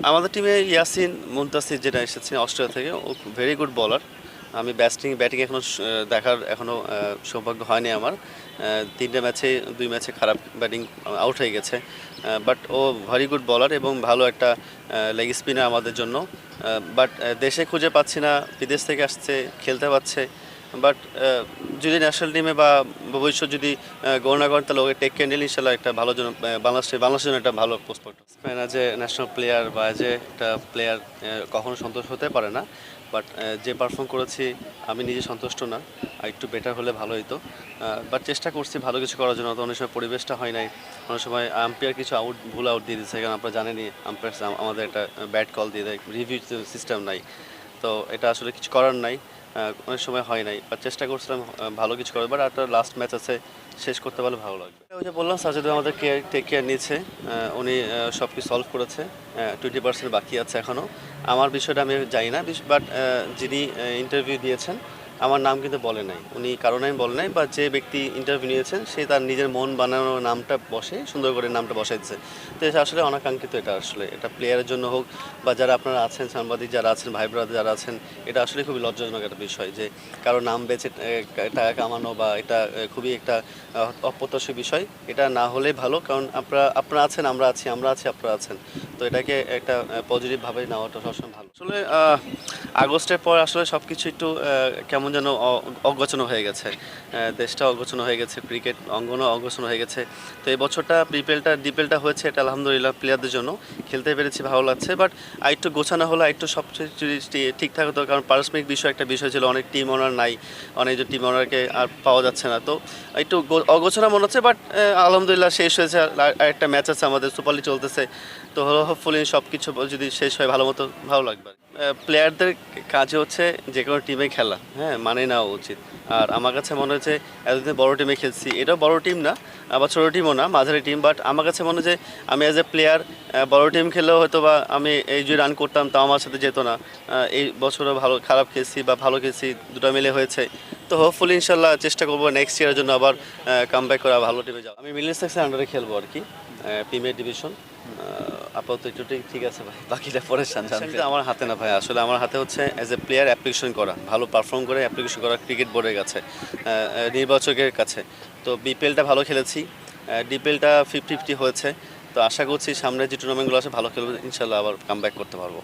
আমাদের টিমে ইয়াসিন মুনতাসির যেটা এসেছে অস্ট্রেলিয়া থেকে, ও ভেরি গুড বলার। আমি ব্যাটিং এখনও দেখার সৌভাগ্য হয়নি আমার। 3টে ম্যাচে 2 ম্যাচে খারাপ ব্যাটিং আউট হয়ে গেছে, বাট ও ভেরি গুড বলার এবং ভালো একটা লেগ স্পিনার আমাদের জন্য। বাট দেশে খুঁজে পাচ্ছি না, বিদেশ থেকে আসছে, খেলতে পারছে। বাট যদি ন্যাশনাল টিমে বা ভবিষ্যৎ যদি গণনা করেন, তাহলে ওকে টেক কেয়ার নিলে ইনশাল্লাহ একটা ভালো জন্য বাংলাদেশের জন্য একটা ভালো প্রস্পেক্ট। অ্যাজ এ ন্যাশনাল প্লেয়ার বা অ্যাজ এ একটা প্লেয়ার কখনো সন্তুষ্ট হতে পারে না, বাট যে পারফর্ম করেছি আমি নিজে সন্তুষ্ট না, আর একটু বেটার হলে ভালো হতো। বাট চেষ্টা করছি ভালো কিছু করার জন্য। তো অনেক সময় পরিবেশটা হয় নাই, অনেক সময় আম্পায়ার কিছু ভুল আউট দিয়ে দিচ্ছে, কারণ আপনারা জানেনই আম্পায়ার আমাদের একটা ব্যাড কল দিয়ে দেয়, রিভিউ সিস্টেম নাই। তো এটা আসলে কিছু করার নাই, অনেক সময় হয় নাই, বাট চেষ্টা করছিলাম ভালো কিছু করার। বাট একটা লাস্ট ম্যাচ আছে, শেষ করতে পারলে ভালো লাগবে। ওই যে বললাম, সাজেদ আমাদের টেক কেয়ার নিয়েছে, উনি সব কিছু সলভ করেছে। 20% বাকি আছে এখনও। আমার বিষয়টা আমি জানি না, বাট যিনি ইন্টারভিউ দিয়েছেন আমার নাম কিন্তু বলে নাই, উনি কারো নাম বলে নাই, বা যে ব্যক্তি ইন্টারভিউ নিয়েছেন সে তার নিজের মন বানানো নামটা বসে সুন্দর করে নামটা বসাই দিচ্ছে। তো এটা আসলে অনাকাঙ্ক্ষিত, এটা আসলে এটা প্লেয়ারের জন্য হোক বা যারা আপনারা আছেন, সাংবাদিক যারা আছেন, ভাই ব্রাদার যারা আছেন, এটা আসলে খুবই লজ্জাজনক একটা বিষয় যে কারো নাম বেছে টাকা কামানো, বা এটা খুবই একটা অপ্রত্যাশিত বিষয়। এটা না হলে ভালো, কারণ আপনারা আছেন, আমরা আছি, আপনারা আছেন। তো এটাকে একটা পজিটিভভাবে নেওয়াটা সবসময় ভালো। আসলে আগস্টের পর আসলে সব কিছু একটু কেমন যেন অগোছালো হয়ে গেছে, দেশটা অগোছালো হয়ে গেছে, ক্রিকেট অঙ্গনও অগোছালো হয়ে গেছে। তো এই বছরটা ডিপেলটা হয়েছে, এটা আলহামদুলিল্লাহ প্লেয়ারদের জন্য খেলতে পেরেছি, ভালো লাগছে। বাট আরেকটু গোছানো হলো, আরেকটু সব ঠিকঠাক হতো, কারণ পারস্পরিক একটা বিষয় ছিল, অনেক টিম ওনার নাই, অনেকজন টিম ওনারকে আর পাওয়া যাচ্ছে না। তো একটু অগোছালো মনে হচ্ছে, বাট আলহামদুলিল্লাহ শেষ হয়েছে। আর একটা ম্যাচ আছে আমাদের, সুপার লিগ চলতেছে। তো হোপফুলি সব কিছু যদি শেষ হয় ভালো মতো, ভালো লাগবে। প্লেয়ারদের কাজে হচ্ছে যে কোনো টিমে খেলা, হ্যাঁ, মানে নেওয়া উচিত। আর আমার কাছে মনে হচ্ছে এতদিন বড় টিমে খেলছি, এটাও বড় টিম না, আবার ছোটো টিমও না, মাঝারি টিম। বাট আমার কাছে মনে হয় যে আমি অ্যাজ এ প্লেয়ার বড় টিম খেললেও হয়তো বা আমি এই যে রান করতাম তাও আমার সাথে যেত না। এই বছরও ভালো খারাপ খেলছি বা ভালো খেলছি, দুটো মিলে হয়েছে। তো হোপফুলি ইনশাল্লাহ চেষ্টা করবো নেক্সট ইয়ারের জন্য আবার কামব্যাক করা, ভালো টিমে যাওয়া। আমি মিডলসেক্সের আন্ডারে খেলবো আর কি, প্রিমিয়ার ডিভিশন। আপাতত একটু ঠিক আছে ভাই, বাকিটা পরে জানতে। আমার হাতে না ভাই, আসলে আমার হাতে হচ্ছে অ্যাজ এ প্লেয়ার অ্যাপ্লিকেশন করা, ভালো পারফর্ম করে অ্যাপ্লিকেশন করা ক্রিকেট বোর্ডের কাছে, নির্বাচকের কাছে। তো বিপিএলটা ভালো খেলেছি, ডিপিএলটা 50-50 হয়েছে। তো আশা করছি সামনে যে টুর্নামেন্টগুলো আছে ভালো খেলবো, ইনশাল্লাহ আবার কামব্যাক করতে পারবো।